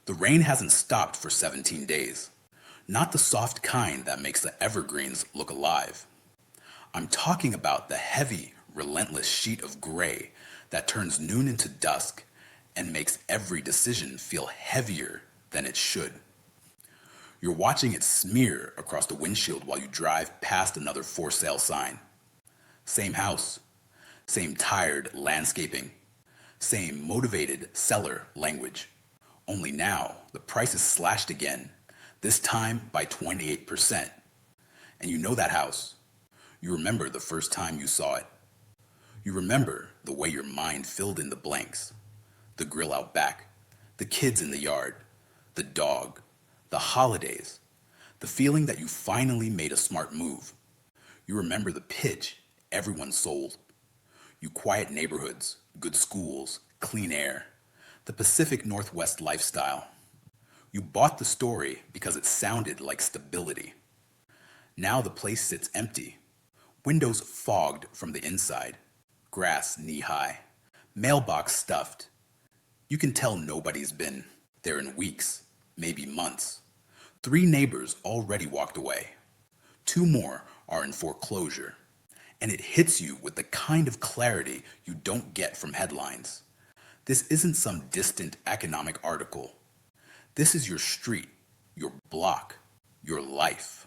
The rain hasn't stopped for 17 days. Not the soft kind that makes the evergreens look alive. I'm talking about the heavy, relentless sheet of gray that turns noon into dusk and makes every decision feel heavier than it should. You're watching it smear across the windshield while you drive past another for sale sign. Same house, same tired landscaping, same motivated seller language. Only now, the price is slashed again, this time by 28%. And you know that house. You remember the first time you saw it. You remember the way your mind filled in the blanks. The grill out back, the kids in the yard, the dog, the holidays, the feeling that you finally made a smart move. You remember the pitch everyone sold. You quiet neighborhoods, good schools, clean air, the Pacific Northwest lifestyle. You bought the story because it sounded like stability. Now the place sits empty, windows fogged from the inside, grass knee-high, mailbox stuffed. You can tell nobody's been there in weeks, maybe months. 3 neighbors already walked away. 2 more are in foreclosure. And it hits you with the kind of clarity you don't get from headlines. This isn't some distant economic article. This is your street, your block, your life.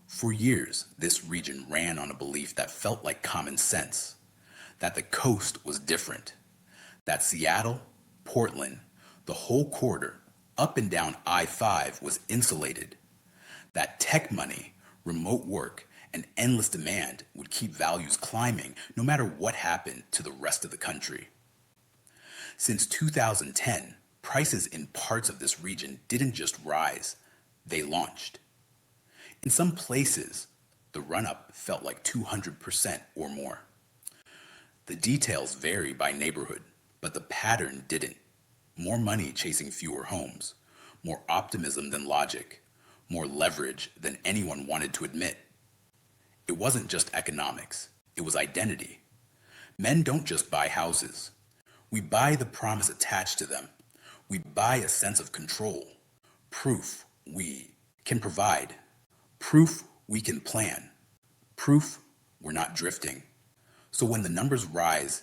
For years, this region ran on a belief that felt like common sense, that the coast was different, that Seattle, Portland, the whole corridor, up and down I-5 was insulated, that tech money, remote work, and endless demand would keep values climbing no matter what happened to the rest of the country. Since 2010, prices in parts of this region didn't just rise, they launched. In some places, the run-up felt like 200% or more. The details vary by neighborhood, but the pattern didn't. More money chasing fewer homes, more optimism than logic, more leverage than anyone wanted to admit. It wasn't just economics, it was identity. Men don't just buy houses. We buy the promise attached to them. We buy a sense of control, proof we can provide, proof we can plan, proof we're not drifting. So when the numbers rise,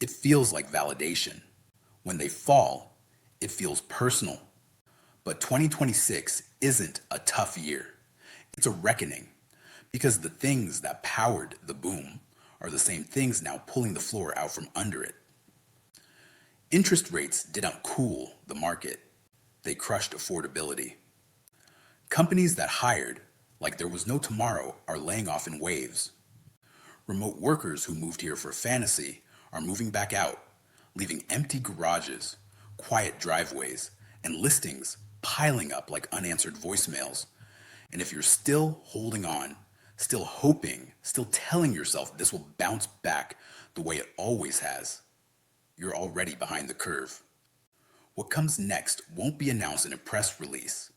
it feels like validation. When they fall, it feels personal. But 2026 isn't a tough year. It's a reckoning, because the things that powered the boom are the same things now pulling the floor out from under it. Interest rates didn't cool the market. They crushed affordability. Companies that hired like there was no tomorrow are laying off in waves. Remote workers who moved here for fantasy are moving back out, leaving empty garages, quiet driveways, and listings piling up like unanswered voicemails. And if you're still holding on, still hoping, still telling yourself this will bounce back the way it always has, you're already behind the curve. What comes next won't be announced in a press release.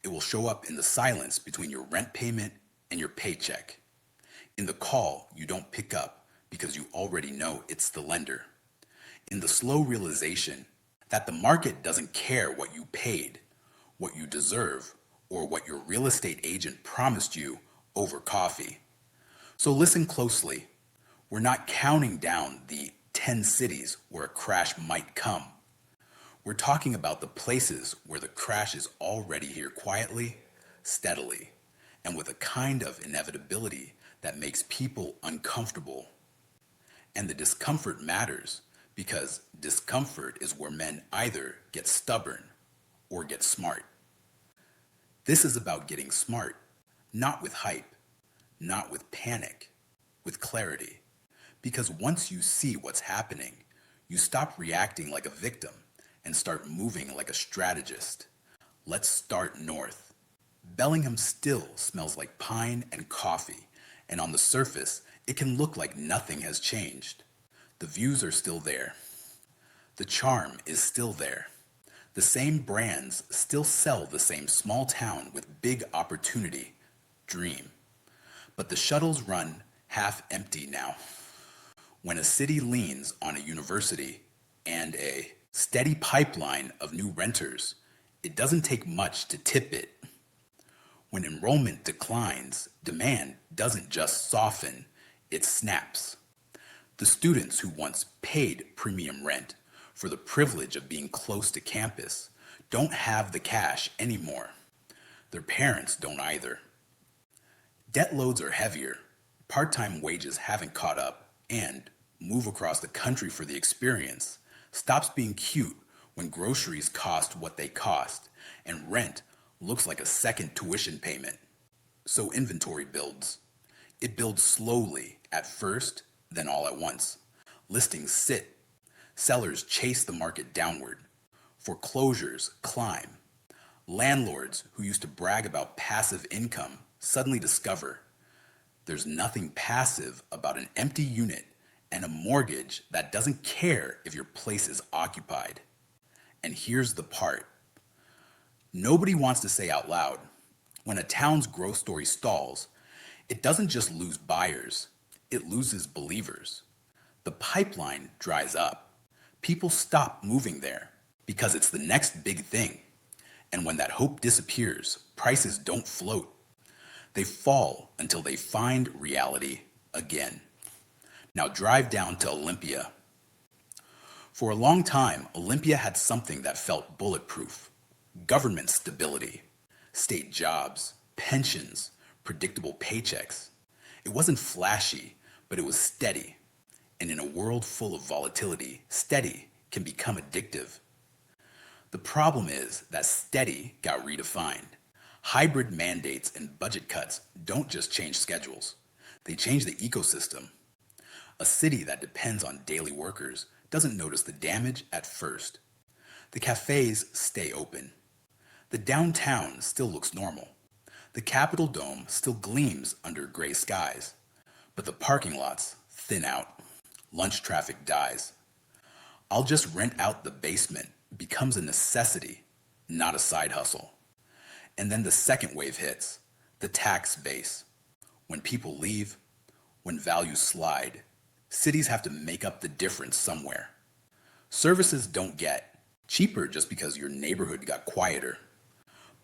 It will show up in the silence between your rent payment and your paycheck. In the call you don't pick up because you already know it's the lender. In the slow realization that the market doesn't care what you paid, what you deserve, or what your real estate agent promised you over coffee. So listen closely. We're not counting down the 10 cities where a crash might come. We're talking about the places where the crash is already here quietly, steadily, and with a kind of inevitability that makes people uncomfortable. And the discomfort matters because discomfort is where men either get stubborn or get smart. This is about getting smart, not with hype, not with panic, with clarity. Because once you see what's happening, you stop reacting like a victim and start moving like a strategist. Let's start north. Bellingham still smells like pine and coffee, and on the surface, it can look like nothing has changed. The views are still there. The charm is still there. The same brands still sell the same small town with big opportunity, dream. But the shuttles run half empty now. When a city leans on a university and a steady pipeline of new renters, It doesn't take much to tip it. When enrollment declines, demand doesn't just soften, it snaps. The students who once paid premium rent for the privilege of being close to campus don't have the cash anymore. Their parents don't either. Debt loads are heavier, part-time wages haven't caught up, and move across the country for the experience stops being cute when groceries cost what they cost and rent looks like a second tuition payment. So inventory builds. It builds slowly at first, then all at once. Listings sit. Sellers chase the market downward. Foreclosures climb. Landlords who used to brag about passive income suddenly discover there's nothing passive about an empty unit and a mortgage that doesn't care if your place is occupied. And here's the part. Nobody wants to say out loud, when a town's growth story stalls, it doesn't just lose buyers, it loses believers. The pipeline dries up. People stop moving there because it's the next big thing. And when that hope disappears, prices don't float. They fall until they find reality again. Now drive down to Olympia. For a long time, Olympia had something that felt bulletproof. Government stability, state jobs, pensions, predictable paychecks. It wasn't flashy, but it was steady. And in a world full of volatility, steady can become addictive. The problem is that steady got redefined. Hybrid mandates and budget cuts don't just change schedules. They change the ecosystem. A city that depends on daily workers doesn't notice the damage at first. The cafes stay open. The downtown still looks normal. The Capitol Dome still gleams under gray skies. But the parking lots thin out. Lunch traffic dies. I'll just rent out the basement becomes a necessity, not a side hustle. And then the second wave hits, the tax base. When people leave, when values slide, cities have to make up the difference somewhere. Services don't get cheaper just because your neighborhood got quieter.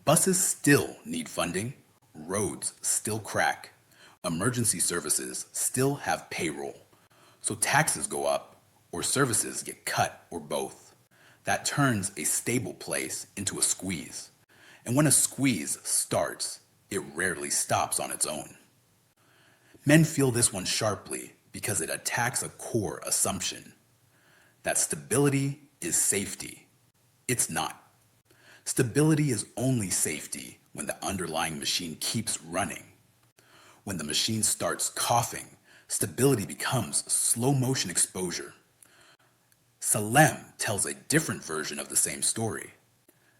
Buses still need funding, roads still crack, emergency services still have payroll. So taxes go up, or services get cut, or both. That turns a stable place into a squeeze. And when a squeeze starts, it rarely stops on its own. Men feel this one sharply because it attacks a core assumption that stability is safety. It's not. Stability is only safety when the underlying machine keeps running. When the machine starts coughing, stability becomes slow motion exposure. Salem tells a different version of the same story.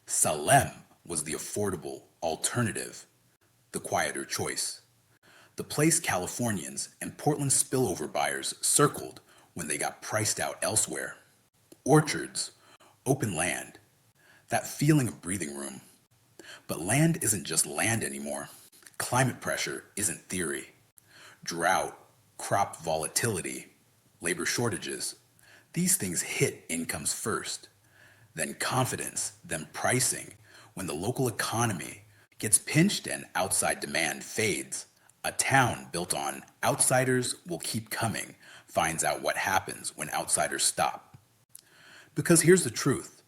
Salem was the affordable alternative, the quieter choice. The place Californians and Portland spillover buyers circled when they got priced out elsewhere. Orchards, open land, that feeling of breathing room. But land isn't just land anymore. Climate pressure isn't theory. Drought, crop volatility, labor shortages, these things hit incomes first. Then confidence, then pricing. When the local economy gets pinched and outside demand fades, a town built on outsiders will keep coming finds out what happens when outsiders stop. Because here's the truth.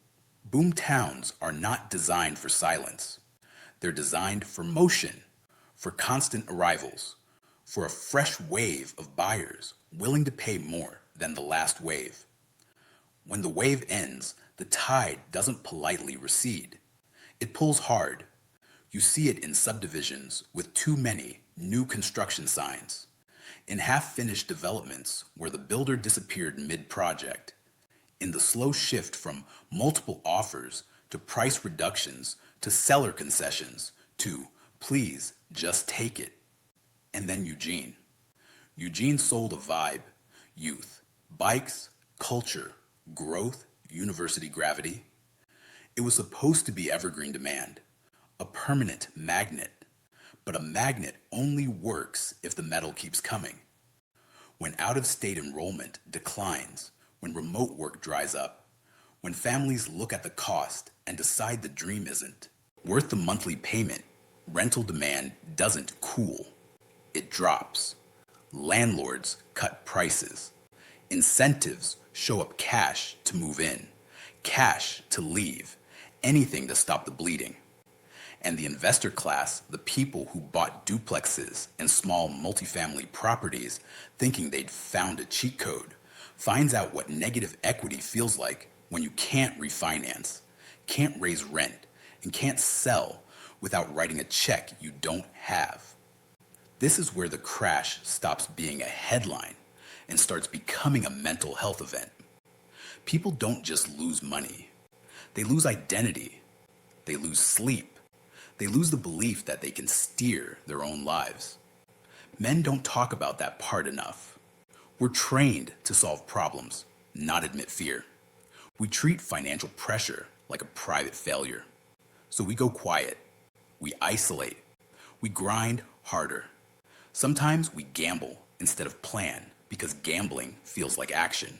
Boom towns are not designed for silence. They're designed for motion, for constant arrivals, for a fresh wave of buyers willing to pay more than the last wave. When the wave ends, the tide doesn't politely recede. It pulls hard. You see it in subdivisions with too many new construction signs, in half-finished developments where the builder disappeared mid-project, in the slow shift from multiple offers to price reductions to seller concessions to please just take it. And then Eugene. Eugene sold a vibe, youth, bikes, culture, growth, university gravity. It was supposed to be evergreen demand, a permanent magnet. But a magnet only works if the metal keeps coming. When out-of-state enrollment declines, when remote work dries up, When families look at the cost and decide the dream isn't worth the monthly payment, rental demand doesn't cool, it drops. Landlords cut prices. Incentives show up cash to move in, cash to leave, anything to stop the bleeding. And the investor class, the people who bought duplexes and small multifamily properties thinking they'd found a cheat code, finds out what negative equity feels like when you can't refinance, can't raise rent, and can't sell without writing a check you don't have. This is where the crash stops being a headline and starts becoming a mental health event. People don't just lose money. They lose identity. They lose sleep. They lose the belief that they can steer their own lives. Men don't talk about that part enough. We're trained to solve problems, not admit fear. We treat financial pressure like a private failure. So we go quiet. We isolate. We grind harder. Sometimes we gamble instead of plan because gambling feels like action.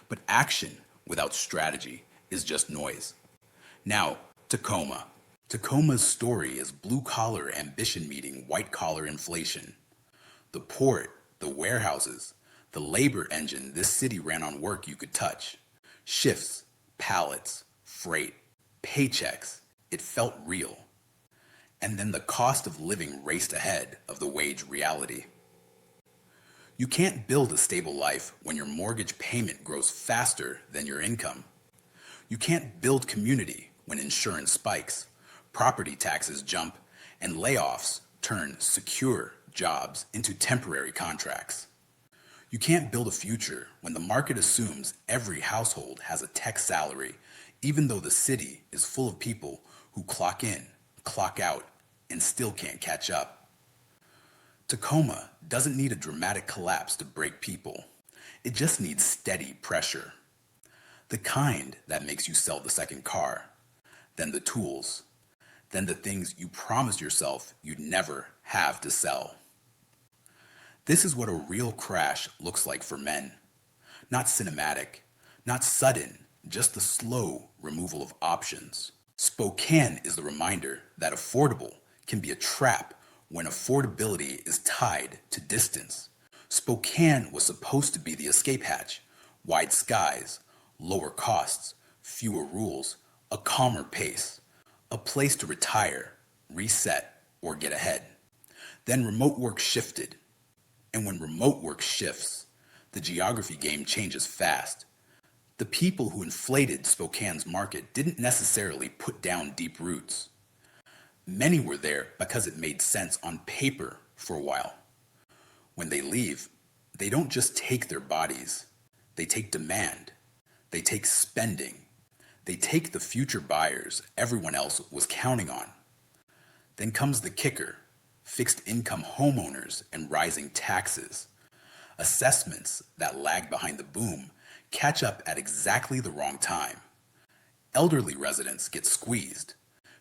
But action without strategy is just noise. Now, Tacoma. Tacoma's story is blue-collar ambition meeting white-collar inflation. The port, the warehouses, the labor engine this city ran on work you could touch. Shifts, pallets, freight, paychecks. It felt real. And then the cost of living raced ahead of the wage reality. You can't build a stable life when your mortgage payment grows faster than your income. You can't build community when insurance spikes, property taxes jump, and layoffs turn secure jobs into temporary contracts. You can't build a future when the market assumes every household has a tech salary, even though the city is full of people who clock in, clock out, and still can't catch up. Tacoma doesn't need a dramatic collapse to break people. It just needs steady pressure. The kind that makes you sell the second car, then the tools, then the things you promised yourself you'd never have to sell. This is what a real crash looks like for men. Not cinematic, not sudden, just the slow removal of options. Spokane is the reminder that affordable can be a trap when affordability is tied to distance. Spokane was supposed to be the escape hatch. Wide skies, lower costs, fewer rules, a calmer pace. A place to retire, reset, or get ahead. Then remote work shifted. And when remote work shifts, the geography game changes fast. The people who inflated Spokane's market didn't necessarily put down deep roots. Many were there because it made sense on paper for a while. When they leave, they don't just take their bodies. They take demand. They take spending. They take the future buyers everyone else was counting on. Then comes the kicker, fixed income homeowners and rising taxes. Assessments that lag behind the boom catch up at exactly the wrong time. Elderly residents get squeezed.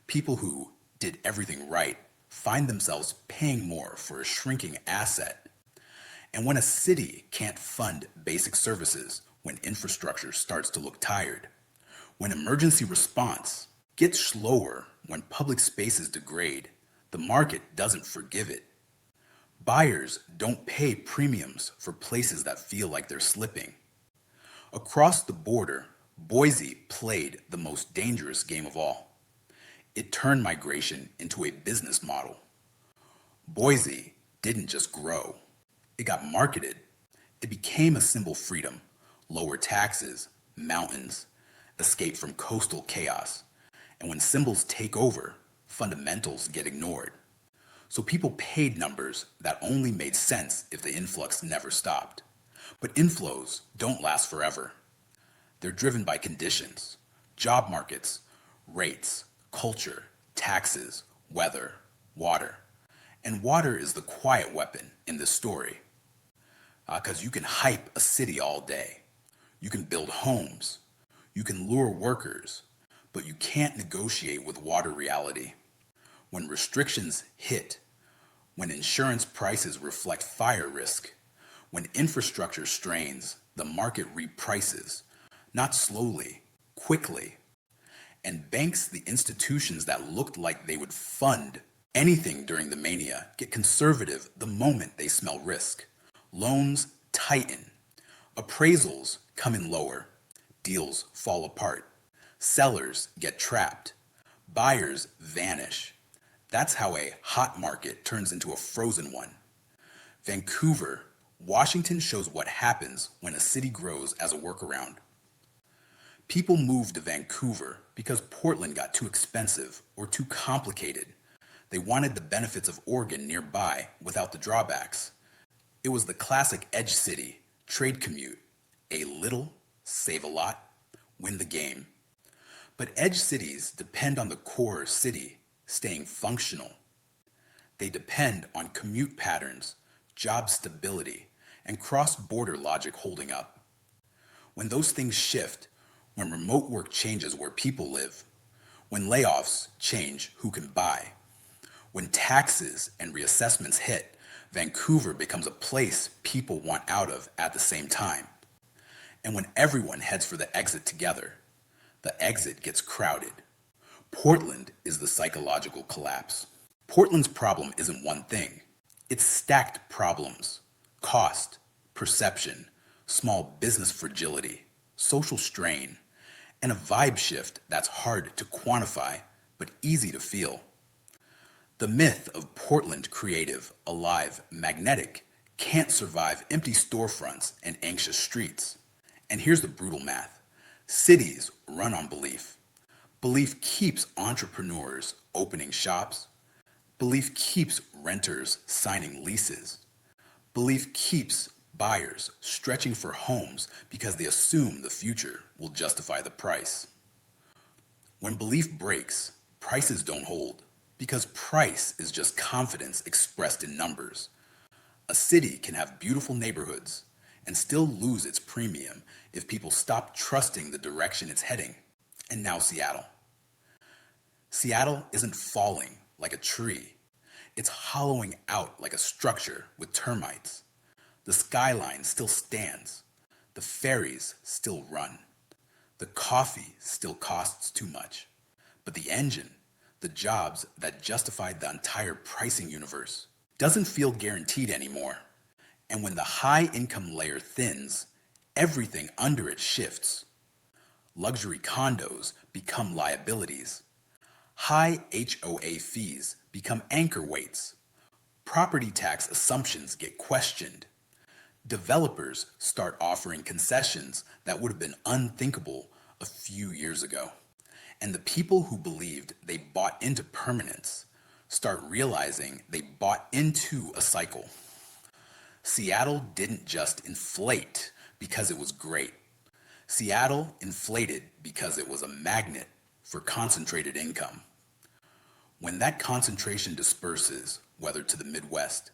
People who did everything right find themselves paying more for a shrinking asset. And when a city can't fund basic services, when infrastructure starts to look tired, when emergency response gets slower, when public spaces degrade, the market doesn't forgive it. Buyers don't pay premiums for places that feel like they're slipping. Across the border, Boise played the most dangerous game of all. It turned migration into a business model. Boise didn't just grow. It got marketed. It became a symbol of freedom, lower taxes, mountains, escape from coastal chaos. And when symbols take over, fundamentals get ignored. So people paid numbers that only made sense if the influx never stopped. But inflows don't last forever. They're driven by conditions, job markets, rates, culture, taxes, weather, water. And water is the quiet weapon in this story. Because you can hype a city all day. You can build homes. You can lure workers, but you can't negotiate with water reality. When restrictions hit, when insurance prices reflect fire risk, when infrastructure strains, the market reprices, not slowly, quickly. And banks, the institutions that looked like they would fund anything during the mania, get conservative the moment they smell risk. Loans tighten. Appraisals come in lower. Deals fall apart. Sellers get trapped. Buyers vanish. That's how a hot market turns into a frozen one. Vancouver, Washington shows what happens when a city grows as a workaround. People moved to Vancouver because Portland got too expensive or too complicated. They wanted the benefits of Oregon nearby without the drawbacks. It was the classic edge city, trade commute. A little, save a lot, win the game. But edge cities depend on the core city staying functional. They depend on commute patterns, job stability, and cross-border logic holding up. When those things shift, when remote work changes where people live, when layoffs change who can buy, when taxes and reassessments hit, Vancouver becomes a place people want out of at the same time. And when everyone heads for the exit together, the exit gets crowded. Portland is the psychological collapse. Portland's problem isn't one thing. It's stacked problems: cost, perception, small business fragility, social strain, and a vibe shift that's hard to quantify but easy to feel. The myth of Portland creative, alive, magnetic can't survive empty storefronts and anxious streets. And here's the brutal math. Cities run on belief. Belief keeps entrepreneurs opening shops. Belief keeps renters signing leases. Belief keeps buyers stretching for homes because they assume the future will justify the price. When belief breaks, prices don't hold because price is just confidence expressed in numbers. A city can have beautiful neighborhoods and still lose its premium if people stop trusting the direction it's heading. And now Seattle. Seattle isn't falling like a tree. It's hollowing out like a structure with termites. The skyline still stands. The ferries still run. The coffee still costs too much. But the engine, the jobs that justified the entire pricing universe, doesn't feel guaranteed anymore. And when the high income layer thins, everything under it shifts. Luxury condos become liabilities. High HOA fees become anchor weights. Property tax assumptions get questioned. Developers start offering concessions that would have been unthinkable a few years ago. And the people who believed they bought into permanence start realizing they bought into a cycle. Seattle didn't just inflate because it was great. Seattle inflated because it was a magnet for concentrated income. When that concentration disperses, whether to the Midwest,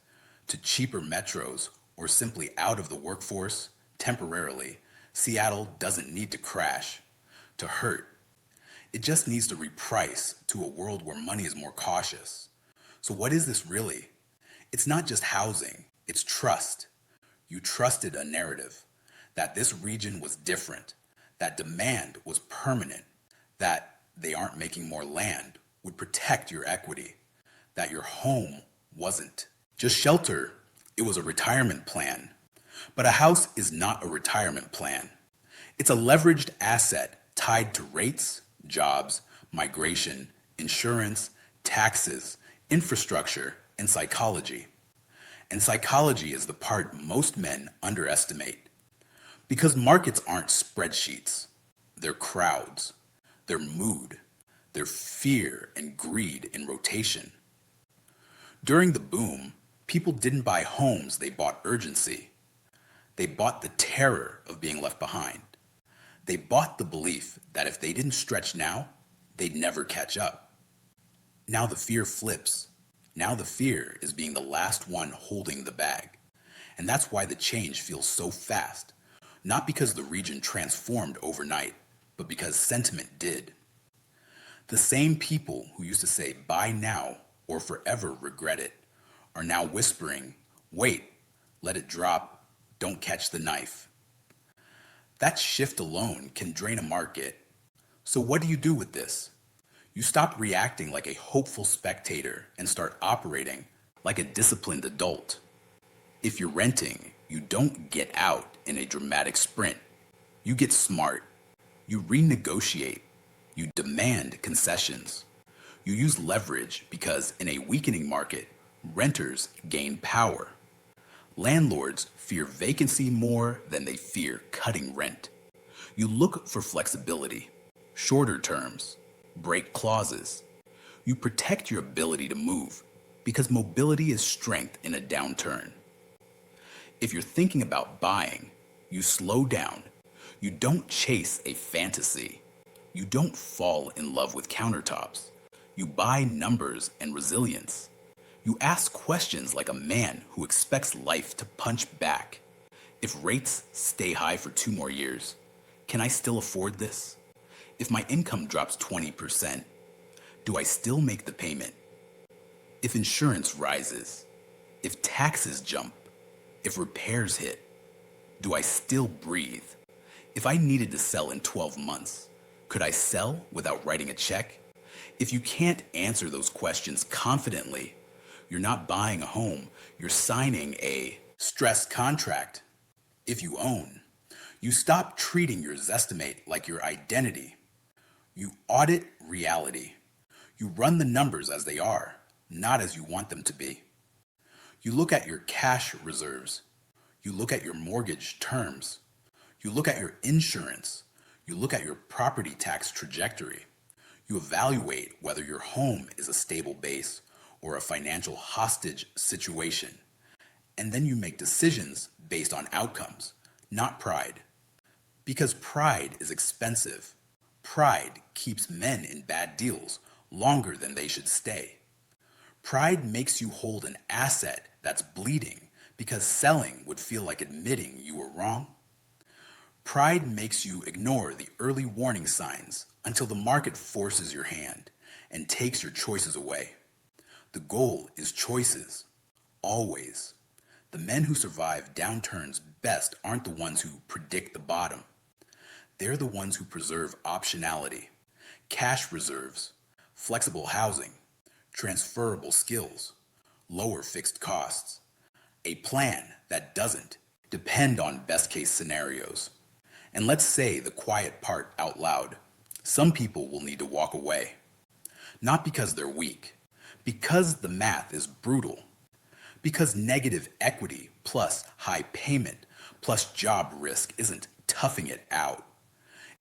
to cheaper metros, or simply out of the workforce, temporarily, Seattle doesn't need to crash, to hurt. It just needs to reprice to a world where money is more cautious. So what is this really? It's not just housing, it's trust. You trusted a narrative that this region was different, that demand was permanent, that they aren't making more land would protect your equity, that your home wasn't just shelter, it was a retirement plan. But a house is not a retirement plan. It's a leveraged asset tied to rates, jobs, migration, insurance, taxes, infrastructure, and psychology. And psychology is the part most men underestimate. Because markets aren't spreadsheets. They're crowds. They're mood. They're fear and greed in rotation. During the boom, people didn't buy homes, they bought urgency. They bought the terror of being left behind. They bought the belief that if they didn't stretch now, they'd never catch up. Now the fear flips. Now the fear is being the last one holding the bag. And that's why the change feels so fast. Not because the region transformed overnight, but because sentiment did. The same people who used to say buy now or forever regret it are now whispering, wait, let it drop, don't catch the knife. That shift alone can drain a market, So what do you do with this? You stop reacting like a hopeful spectator and start operating like a disciplined adult. If you're renting, you don't get out in a dramatic sprint. You get smart. You renegotiate. You demand concessions. You use leverage because in a weakening market, renters gain power. Landlords fear vacancy more than they fear cutting rent. You look for flexibility, shorter terms, break clauses. You protect your ability to move because mobility is strength in a downturn. If you're thinking about buying, you slow down. You don't chase a fantasy. You don't fall in love with countertops. You buy numbers and resilience. You ask questions like a man who expects life to punch back. If rates stay high for 2 more years, can I still afford this? If my income drops 20%, do I still make the payment? If insurance rises, if taxes jump, if repairs hit, do I still breathe? If I needed to sell in 12 months, could I sell without writing a check? If you can't answer those questions confidently, you're not buying a home, you're signing a stress contract. If you own, you stop treating your Zestimate like your identity. You audit reality. You run the numbers as they are, not as you want them to be. You look at your cash reserves. You look at your mortgage terms. You look at your insurance. You look at your property tax trajectory. You evaluate whether your home is a stable base or a financial hostage situation. And then you make decisions based on outcomes, not pride. Because pride is expensive. Pride keeps men in bad deals longer than they should stay. Pride makes you hold an asset that's bleeding because selling would feel like admitting you were wrong. Pride makes you ignore the early warning signs until the market forces your hand and takes your choices away. The goal is choices, always. The men who survive downturns best aren't the ones who predict the bottom. They're the ones who preserve optionality, cash reserves, flexible housing, transferable skills, lower fixed costs, a plan that doesn't depend on best case scenarios. And let's say the quiet part out loud. Some people will need to walk away. Not because they're weak, because the math is brutal. Because negative equity plus high payment plus job risk isn't toughing it out.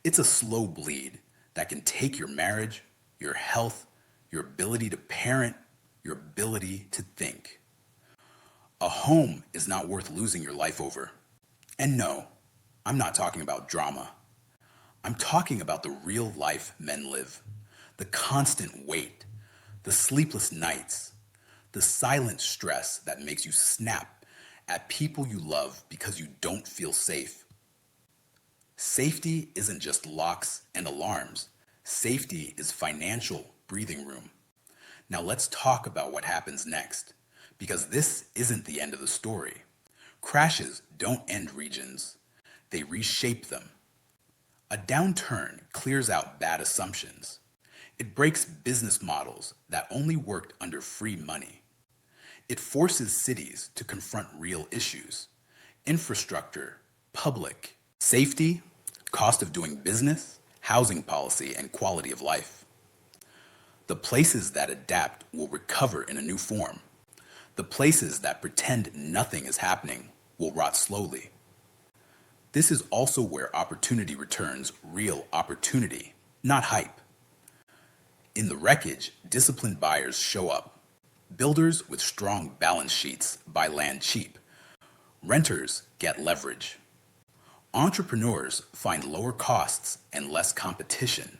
It's a slow bleed that can take your marriage, your health, your ability to parent, your ability to think. A home is not worth losing your life over. And no, I'm not talking about drama. I'm talking about the real life men live. The constant weight, the sleepless nights, the silent stress that makes you snap at people you love because you don't feel safe. Safety isn't just locks and alarms. Safety is financial breathing room. Now let's talk about what happens next, because this isn't the end of the story. Crashes don't end regions. They reshape them. A downturn clears out bad assumptions. It breaks business models that only worked under free money. It forces cities to confront real issues: infrastructure, public, safety, cost of doing business, housing policy, and quality of life. The places that adapt will recover in a new form. The places that pretend nothing is happening will rot slowly. This is also where opportunity returns real opportunity, not hype. In the wreckage, disciplined buyers show up. Builders with strong balance sheets buy land cheap. Renters get leverage. Entrepreneurs find lower costs and less competition.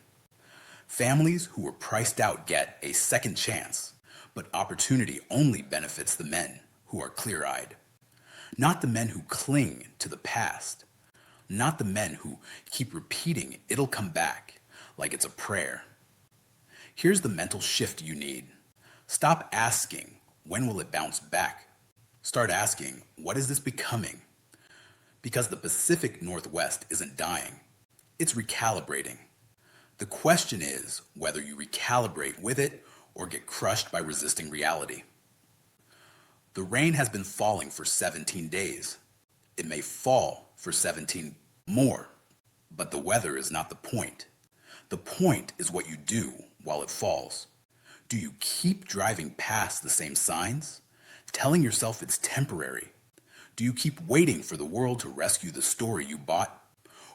Families who were priced out get a second chance, but opportunity only benefits the men who are clear-eyed. Not the men who cling to the past. Not the men who keep repeating it'll come back like it's a prayer. Here's the mental shift you need. Stop asking, when will it bounce back? Start asking, what is this becoming? Because the Pacific Northwest isn't dying. It's recalibrating. The question is whether you recalibrate with it or get crushed by resisting reality. The rain has been falling for 17 days. It may fall for 17 more, but the weather is not the point. The point is what you do while it falls. Do you keep driving past the same signs, telling yourself it's temporary? Do you keep waiting for the world to rescue the story you bought?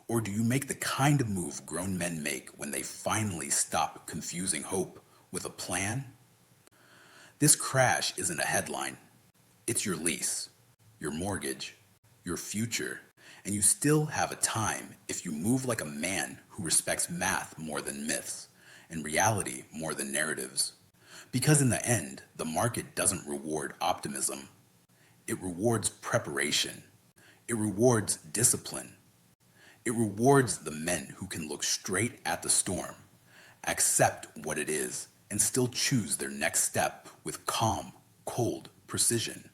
Or do you make the kind of move grown men make when they finally stop confusing hope with a plan? This crash isn't a headline. It's your lease, your mortgage, your future, and you still have a time if you move like a man who respects math more than myths and reality more than narratives. Because in the end, the market doesn't reward optimism. It rewards preparation. It rewards discipline. It rewards the men who can look straight at the storm, accept what it is, and still choose their next step with calm, cold precision.